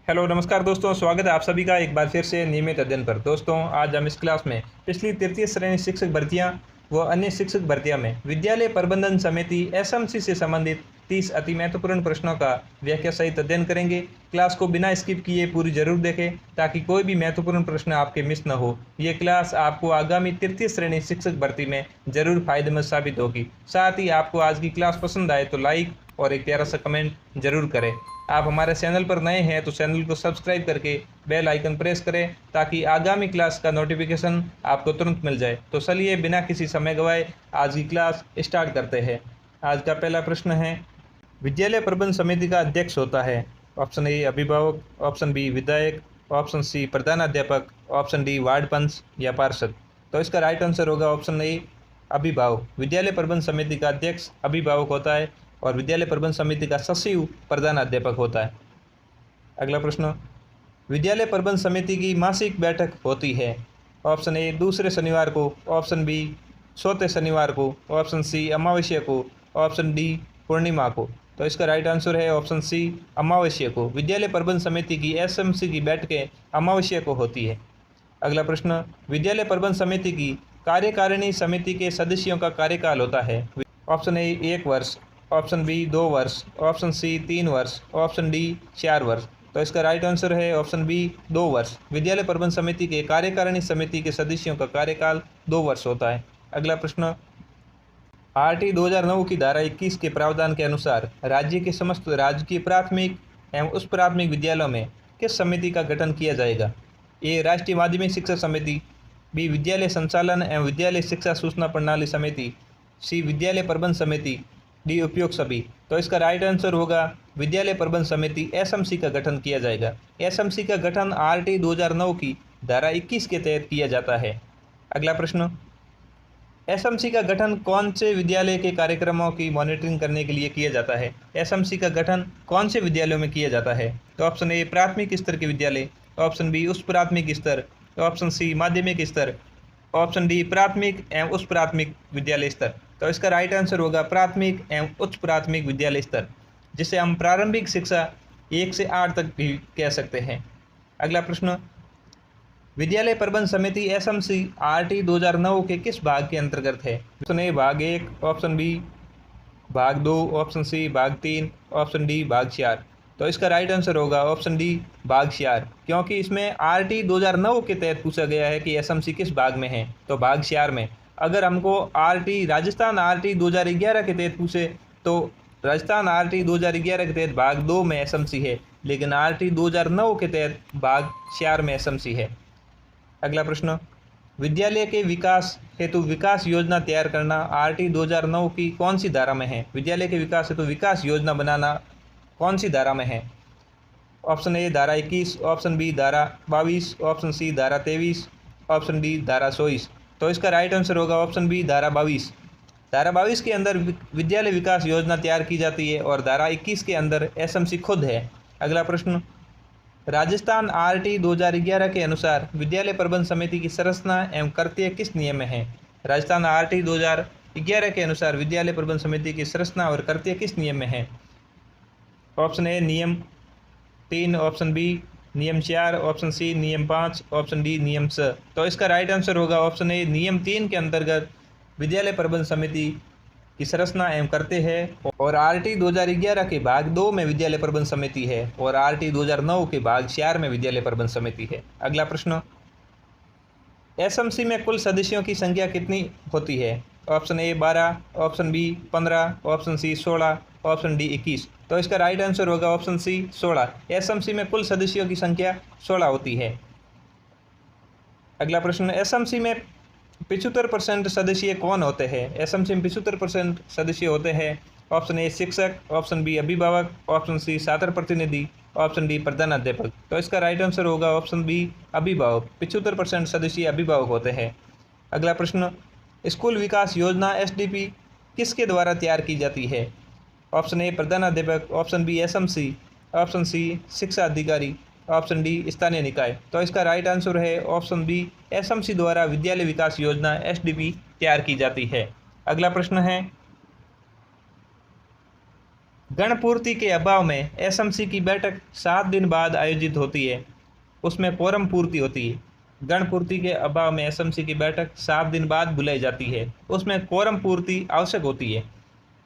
Hello नमस्कार दोस्तों, स्वागत है आप सभी का एक बार फिर से नियमित अध्ययन पर। दोस्तों आज हम इस क्लास में पिछली तृतीय श्रेणी शिक्षक भर्तियां व अन्य शिक्षक भर्तियां में विद्यालय प्रबंधन समिति एसएमसी से संबंधित 30 अति महत्वपूर्ण प्रश्नों का व्याख्या सहित अध्ययन करेंगे। क्लास को बिना स्किप किए पूरी जरूर देखें ताकि कोई भी महत्वपूर्ण प्रश्न आपके मिस न हो। ये क्लास आपको आगामी तृतीय श्रेणी शिक्षक भर्ती में जरूर फायदेमंद साबित होगी। साथ ही आपको आज की क्लास पसंद आए तो लाइक और एक प्यारा सा कमेंट जरूर करें। आप हमारे चैनल पर नए हैं तो चैनल को सब्सक्राइब करके बेल आइकन प्रेस करें ताकि आगामी क्लास का नोटिफिकेशन आपको तुरंत मिल जाए। तो चलिए बिना किसी समय गवाए आज की क्लास स्टार्ट करते हैं। आज का पहला प्रश्न है, विद्यालय प्रबंध समिति का अध्यक्ष होता है? ऑप्शन ए अभिभावक, ऑप्शन बी विधायक, ऑप्शन सी प्रधानाध्यापक, ऑप्शन डी वार्ड पंच या पार्षद। तो इसका राइट आंसर होगा ऑप्शन ए अभिभावक। विद्यालय प्रबंध समिति का अध्यक्ष अभिभावक होता है और विद्यालय प्रबंध समिति का सचिव प्रधानाध्यापक होता है। अगला प्रश्न, विद्यालय प्रबंध समिति की मासिक बैठक होती है? ऑप्शन ए दूसरे शनिवार को, ऑप्शन बी चौथे शनिवार को, ऑप्शन सी अमावस्या को, ऑप्शन डी पूर्णिमा को। तो इसका राइट आंसर है ऑप्शन सी अमावस्या को। विद्यालय प्रबंध समिति की एसएमसी की बैठकें अमावस्या को होती है। अगला प्रश्न, विद्यालय प्रबंध समिति की कार्यकारिणी समिति के सदस्यों का कार्यकाल होता है? ऑप्शन ए 1 वर्ष, ऑप्शन बी 2 वर्ष, ऑप्शन सी 3 वर्ष, ऑप्शन डी 4 वर्ष। तो इसका राइट आंसर है ऑप्शन बी 2 वर्ष। विद्यालय प्रबंध समिति के कार्यकारिणी समिति के सदस्यों का कार्यकाल 2 वर्ष होता है। अगला प्रश्न, आरटी 2009 की धारा 21 के प्रावधान के अनुसार राज्य के समस्त राजकीय प्राथमिक एवं उच्च प्राथमिक विद्यालयों में किस समिति का गठन किया जाएगा? ए राष्ट्रीय माध्यमिक शिक्षा समिति, बी विद्यालय संचालन एवं विद्यालय शिक्षा सूचना प्रणाली समिति, सी विद्यालय प्रबंध समिति, डी उपयुक्त सभी। तो इसका राइट आंसर होगा विद्यालय प्रबंध समिति एसएमसी का गठन किया जाएगा। एसएमसी का गठन आरटी 2009 की धारा 21 के तहत किया जाता है। अगला प्रश्न, एसएमसी का गठन कौन से विद्यालय के कार्यक्रमों की मॉनिटरिंग करने के लिए किया जाता है? एसएमसी का गठन कौन से विद्यालयों में किया जाता है? तो ऑप्शन ए प्राथमिक स्तर के विद्यालय, ऑप्शन बी उच्च प्राथमिक स्तर, ऑप्शन सी माध्यमिक स्तर, ऑप्शन डी प्राथमिक एवं उच्च प्राथमिक विद्यालय स्तर। तो इसका राइट आंसर होगा प्राथमिक एवं उच्च प्राथमिक विद्यालय स्तर, जिसे हम प्रारंभिक शिक्षा 1 से 8 तक भी कह सकते हैं। अगला प्रश्न, विद्यालय प्रबंध समिति एसएमसी आरटी 2009 के किस भाग के अंतर्गत है? ऑप्शन ए भाग 1, ऑप्शन बी भाग 2, ऑप्शन सी भाग 3, ऑप्शन डी भाग 4। तो इसका राइट आंसर होगा ऑप्शन डी भाग 4, क्योंकि इसमें आरटी 2009 के तहत पूछा गया है कि एसएमसी किस भाग में है, तो भाग 4 में। अगर हमको राजस्थान आरटी 2011 के तहत पूछे तो राजस्थान आरटी 2011 के तहत भाग 2 में एसएमसी है, लेकिन आरटी 2009 के तहत भाग 4 में एसएमसी है। अगला प्रश्न, विद्यालय के विकास हेतु विकास योजना तैयार करना आरटी 2009 की कौन सी धारा में है? विद्यालय के विकास हेतु विकास योजना बनाना कौन सी धारा में है? ऑप्शन ए धारा 21, ऑप्शन बी धारा 22, ऑप्शन सी धारा 23, ऑप्शन डी धारा 24। तो इसका राइट आंसर होगा ऑप्शन बी धारा 22। धारा 22 के अंदर विद्यालय विकास योजना तैयार की जाती है और धारा 21 के अंदर एसएमसी खुद है। अगला प्रश्न, राजस्थान आरटी 2011 के अनुसार विद्यालय प्रबंध समिति की संरचना एवं कर्तव्य किस नियम में है? राजस्थान आरटी 2011 के अनुसार विद्यालय प्रबंध समिति की संरचना और कर्तव्य किस नियम में है? ऑप्शन ए नियम 3, ऑप्शन बी नियम 4, ऑप्शन सी नियम 5, ऑप्शन डी नियम 6। तो इसका राइट आंसर होगा ऑप्शन ए नियम 3 के अंतर्गत विद्यालय प्रबंध समिति की संरचना एवं करते हैं और आरटी 2011 के भाग 2 में विद्यालय प्रबंध समिति है और आरटी 2009 के भाग 4 में विद्यालय प्रबंध समिति है। अगला प्रश्न, एसएमसी में कुल सदस्यों की संख्या कितनी होती है? Option A 12, option B 15, option C 16, option D 21। तो इसका राइट आंसर होगा ऑप्शन सी 16। एसएमसी में कुल सदस्यों की संख्या 16 होती है। अगला प्रश्न, एसएमसी में 75% सदस्य कौन होते हैं? एसएमसी में 75% सदस्य होते हैं। ऑप्शन ए शिक्षक, ऑप्शन बी अभिभावक, ऑप्शन सी छात्र प्रतिनिधि, ऑप्शन डी प्रधानाध्यापक। तो इसका राइट आंसर होगा ऑप्शन बी अभिभावक। 75% सदस्य अभिभावक होते हैं। अगला प्रश्न, स्कूल विकास योजना एसडीपी किसके द्वारा तैयार की जाती है? ऑप्शन ए प्रधानाध्यापक, option B SMC, option C शिक्षा अधिकारी, ऑप्शन डी स्थानीय निकाय। तो इसका राइट आंसर है ऑप्शन बी एसएमसी द्वारा विद्यालय विकास योजना एसडीपी तैयार की जाती है। अगला प्रश्न है, गणपूर्ति के अभाव में एसएमसी की बैठक 7 दिन बाद आयोजित होती है, उसमें कोरम पूर्ति होती है। गणपूर्ति के अभाव में एसएमसी की बैठक 7 दिन बाद बुलाई जाती है, उसमें कोरम पूर्ति आवश्यक होती है।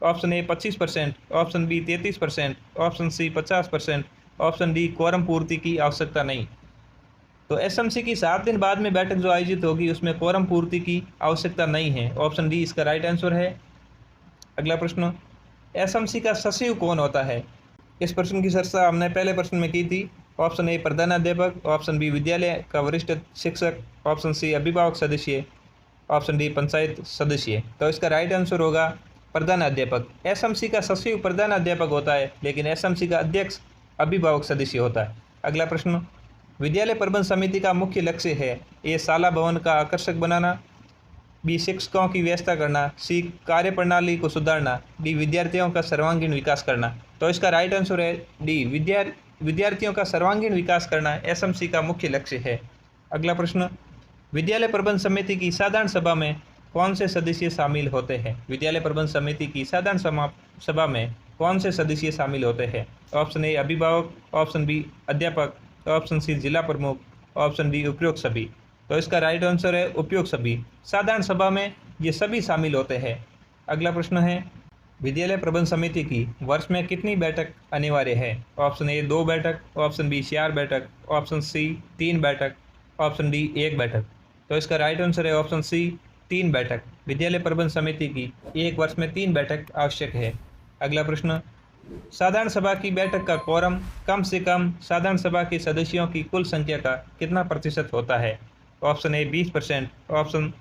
Option A 25%, option B 33%, option C 50%, option D quorum पूर्ति की आवश्यकता नहीं। तो एसएमसी की 7 दिन बाद में बैठक जो आयोजित होगी उसमें कोरम पूर्ति की आवश्यकता नहीं है। ऑप्शन डी इसका राइट आंसर है। अगला प्रश्न, एसएमसी का सचिव कौन होता है? इस प्रश्न की चर्चा हमने पहले प्रश्न में की थी। ऑप्शन ए प्रधानाध्यापक, ऑप्शन बी विद्यालय का वरिष्ठ शिक्षक, ऑप्शन सी अभिभावक सदस्य, ऑप्शन डी पंचायत सदस्य। तो इसका राइट आंसर होगा प्रधानाध्यापक। एसएमसी का सचिव प्रधानाध्यापक होता है, लेकिन एसएमसी का अध्यक्ष अभिभावक सदस्य होता है। अगला प्रश्न, विद्यालय प्रबंध समिति का मुख्य लक्ष्य है? ए शाला भवन का आकर्षक बनाना, बी शिक्षकों की व्यवस्था करना, सी कार्य प्रणाली को सुधारना, डी विद्यार्थियों का सर्वांगीण विकास करना। तो इसका राइट आंसर है डी विद्यार्थियों का सर्वांगीण विकास करना एसएमसी का मुख्य लक्ष्य है। अगला प्रश्न, विद्यालय प्रबंध समिति की साधारण सभा में कौन से सदस्य शामिल होते हैं? विद्यालय प्रबंध समिति की साधारण सभा में कौन से सदस्य शामिल होते हैं? ऑप्शन ए अभिभावक, ऑप्शन बी अध्यापक, ऑप्शन सी जिला प्रमुख, ऑप्शन डी उपयुक्त सभी। तो इसका राइट आंसर है उपयुक्त सभी। साधारण सभा में ये सभी शामिल होते हैं। अगला प्रश्न है, विद्यालय प्रबंध समिति की वर्ष में कितनी बैठक अनिवार्य है? ऑप्शन ए 2 बैठक, ऑप्शन बी 4 बैठक, ऑप्शन सी 3 बैठक, ऑप्शन डी 1 बैठक। तो इसका राइट आंसर है ऑप्शन सी 3 बैठक। विद्यालय प्रबंध समिति की एक वर्ष में 3 बैठक आवश्यक है। अगला प्रश्न, साधारण सभा की बैठक का कोरम कम से कम साधारण सभा के सदस्यों की कुल संख्या का कितना प्रतिशत होता है? Option A 20%, option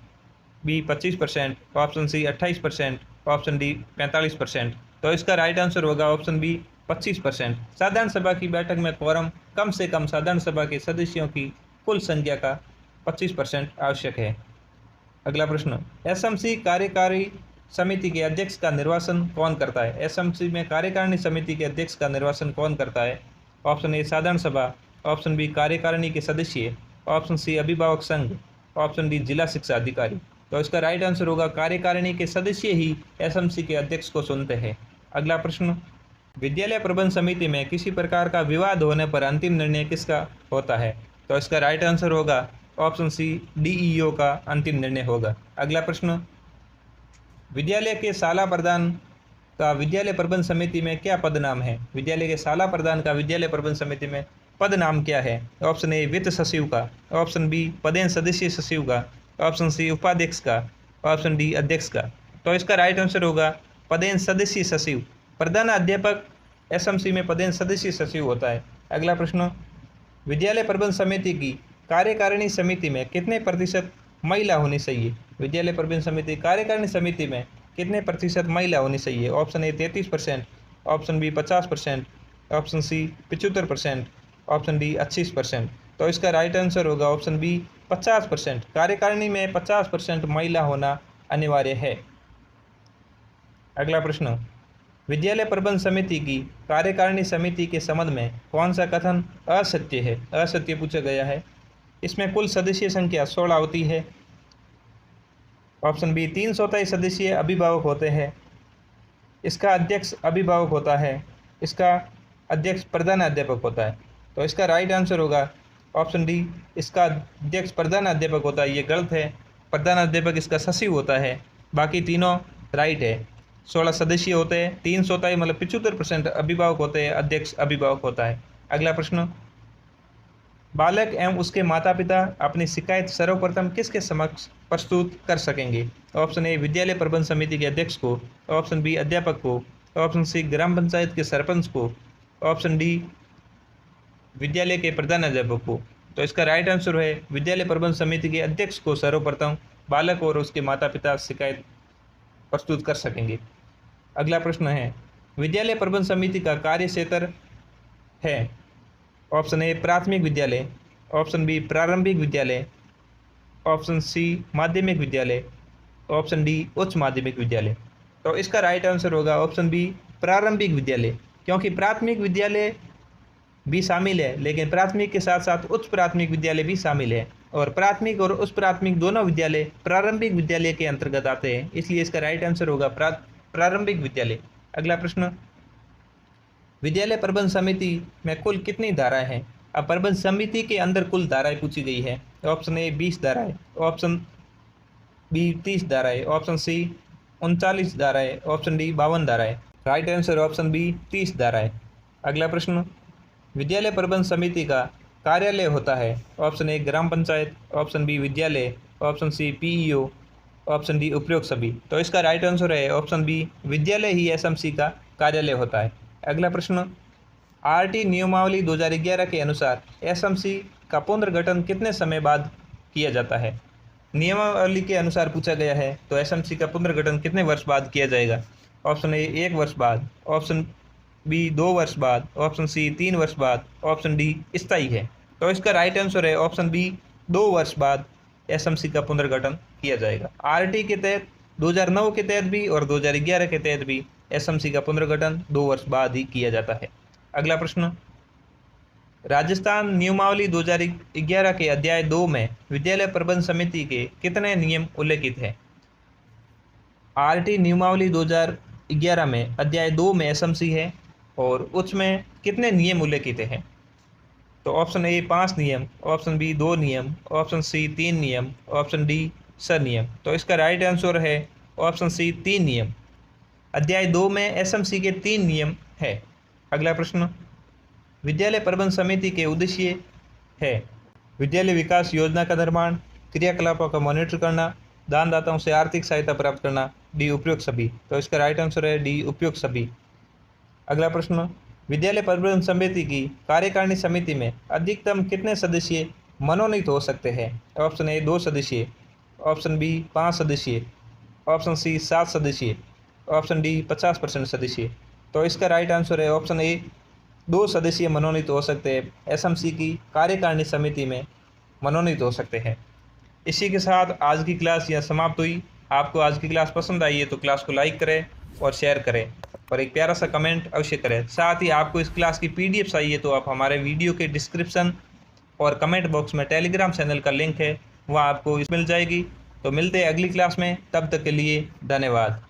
B 25%, option C 28%, option D 45%। तो इसका राइट आंसर होगा ऑप्शन बी 25%। साधारण सभा की बैठक में कोरम कम से कम साधारण सभा के सदस्यों की कुल संख्या का 25% आवश्यक है। अगला प्रश्न, एसएमसी कार्यकारी समिति के अध्यक्ष का निर्वाचन कौन करता है? एसएमसी में कार्यकारिणी समिति के अध्यक्ष का निर्वाचन कौन करता है? ऑप्शन ए साधारण सभा, ऑप्शन बी कार्यकारिणी के सदस्य, ऑप्शन सी अभिभावक संघ, ऑप्शन डी जिला शिक्षा अधिकारी। तो इसका राइट आंसर होगा कार्यकारिणी के सदस्य ही एसएमसी के अध्यक्ष को चुनते हैं। अगला प्रश्न, विद्यालय प्रबंध समिति में किसी प्रकार का विवाद होने पर अंतिम निर्णय किसका होता है? तो इसका राइट आंसर होगा ऑप्शन सी डीईओ का अंतिम निर्णय होगा। अगला प्रश्न, विद्यालय के शाला प्रधान का विद्यालय प्रबंध समिति में क्या पद नाम है? विद्यालय के शाला प्रधान का विद्यालय प्रबंध समिति में पद नाम क्या है? ऑप्शन ए वित्त सचिव का, ऑप्शन बी पदेन सदस्य सचिव का, ऑप्शन सी उपाध्यक्ष का, ऑप्शन डी अध्यक्ष का। तो इसका राइट आंसर होगा पदेन सदस्य सचिव। प्रधान अध्यापक एसएमसी में पदेन सदस्य सचिव होता है। अगला प्रश्न, विद्यालय प्रबंध समिति की कार्यकारिणी समिति में कितने प्रतिशत महिला होनी चाहिए? विद्यालय प्रबंध समिति कार्यकारिणी समिति में कितने प्रतिशत महिला होनी चाहिए? Option A 33%, option B 50%, option C 75%, option D 25%। तो इसका राइट आंसर होगा ऑप्शन बी 50%। कार्यकारिणी में 50% महिला होना अनिवार्य है। अगला प्रश्न, विद्यालय प्रबंध समिति की कार्यकारिणी समिति के संबंध में कौन सा कथन असत्य है? असत्य पूछा गया है। इसमें कुल सदस्य संख्या 16 होती है। ऑप्शन बी 3/4 सदस्य अभिभावक होते हैं। इसका अध्यक्ष अभिभावक होता है। इसका अध्यक्ष प्रधान अध्यापक होता है। तो इसका राइट आंसर होगा ऑप्शन डी, इसका अध्यक्ष प्रधान अध्यापक होता है। ये गलत है। प्रधान अध्यापक इसका सचिव होता है। बाकी तीनों राइट है। 16 सदस्य होते हैं, 3/4 मतलब 75% अभिभावक होते हैं, अध्यक्ष अभिभावक होता है। अगला प्रश्न, बालक एवं उसके माता पिता अपनी शिकायत सर्वप्रथम किसके समक्ष प्रस्तुत कर सकेंगे? ऑप्शन ए विद्यालय प्रबंध समिति के अध्यक्ष को, ऑप्शन बी अध्यापक को, ऑप्शन सी ग्राम पंचायत के सरपंच को, ऑप्शन डी विद्यालय के प्रधानाध्यापक को। तो इसका राइट आंसर है विद्यालय प्रबंध समिति के अध्यक्ष को सर्वप्रथम बालक और उसके माता पिता शिकायत प्रस्तुत कर सकेंगे। अगला प्रश्न है, विद्यालय प्रबंध समिति का कार्य क्षेत्र है? ऑप्शन ए प्राथमिक विद्यालय, ऑप्शन बी प्रारंभिक विद्यालय, ऑप्शन सी माध्यमिक विद्यालय, ऑप्शन डी उच्च माध्यमिक विद्यालय। तो इसका राइट आंसर होगा ऑप्शन बी प्रारंभिक विद्यालय, क्योंकि प्राथमिक विद्यालय भी शामिल है, लेकिन प्राथमिक के साथ साथ उच्च प्राथमिक विद्यालय भी शामिल है, और प्राथमिक और उच्च प्राथमिक दोनों विद्यालय प्रारंभिक विद्यालय के अंतर्गत आते हैं, इसलिए इसका राइट आंसर होगा प्रारंभिक विद्यालय। अगला प्रश्न, विद्यालय प्रबंध समिति में कुल कितनी धाराएं हैं? अब प्रबंध समिति के अंदर कुल धाराएं पूछी गई है। ऑप्शन ए 20 धाराएं, ऑप्शन बी 30 धाराएं, ऑप्शन सी 39 धाराएं, ऑप्शन डी 52 धाराएं। राइट आंसर ऑप्शन बी 30 धाराएं। अगला प्रश्न, विद्यालय प्रबंध समिति का कार्यालय होता है? ऑप्शन ए ग्राम पंचायत, ऑप्शन बी विद्यालय, option C PEO, option D उपयुक्त सभी। तो इसका राइट आंसर है ऑप्शन बी, विद्यालय ही एसएमसी का कार्यालय होता है। अगला प्रश्न, आरटी नियमावली 2011 के अनुसार एसएमसी का पुनर्गठन कितने समय बाद किया जाता है? नियमावली के अनुसार पूछा गया है, तो एसएमसी का पुनर्गठन कितने वर्ष बाद किया जाएगा? ऑप्शन ए 1 वर्ष बाद, ऑप्शन बी 2 वर्ष बाद, ऑप्शन सी 3 वर्ष बाद, ऑप्शन डी स्थायी है। तो इसका राइट आंसर है ऑप्शन बी, 2 वर्ष बाद एसएमसी का पुनर्गठन किया जाएगा। आरटी के तहत 2009 के तहत भी और 2011 के तहत भी एसएमसी का पुनर्गठन 2 वर्ष बाद ही किया जाता है। अगला प्रश्न, राजस्थान नियमावली 2011 के अध्याय 2 में विद्यालय प्रबंध समिति के कितने नियम उल्लेखित हैं? आरटी नियमावली 2011 में अध्याय 2 में एसएमसी है और उसमें कितने नियम उल्लेखित हैं? तो ऑप्शन ए 5 नियम, ऑप्शन बी 2 नियम, ऑप्शन सी 3 नियम, ऑप्शन डी नियम। तो इसका राइट आंसर है ऑप्शन सी 3 नियम। अध्याय 2 में एसएमसी के 3 नियम है। अगला प्रश्न, विद्यालय प्रबंध समिति के उद्देश्य है विद्यालय विकास योजना का निर्माण, क्रियाकलापों का मॉनिटर करना, दानदाताओं से आर्थिक सहायता प्राप्त करना, डी उपयुक्त सभी। तो इसका राइट आंसर है डी उपयुक्त सभी। अगला प्रश्न, विद्यालय प्रबंध समिति की कार्यकारिणी समिति में अधिकतम कितने सदस्य मनोनीत हो सकते हैं? ऑप्शन ए 2 सदस्य, ऑप्शन बी 5 सदस्य, ऑप्शन सी 7 सदस्य, ऑप्शन डी 50% सदस्य। तो इसका राइट आंसर है ऑप्शन ए 2 सदस्य मनोनीत हो सकते हैं, एसएमसी की कार्यकारिणी समिति में मनोनीत हो सकते हैं। इसी के साथ आज की क्लास यहाँ समाप्त हुई। आपको आज की क्लास पसंद आई है तो क्लास को लाइक करें और शेयर करें और एक प्यारा सा कमेंट अवश्य करें। साथ ही आपको इस क्लास की पीडीएफ चाहिए तो आप हमारे वीडियो के डिस्क्रिप्शन और कमेंट बॉक्स में टेलीग्राम चैनल का लिंक है, वहाँ आपको मिल जाएगी। तो मिलते हैं अगली क्लास में, तब तक के लिए धन्यवाद।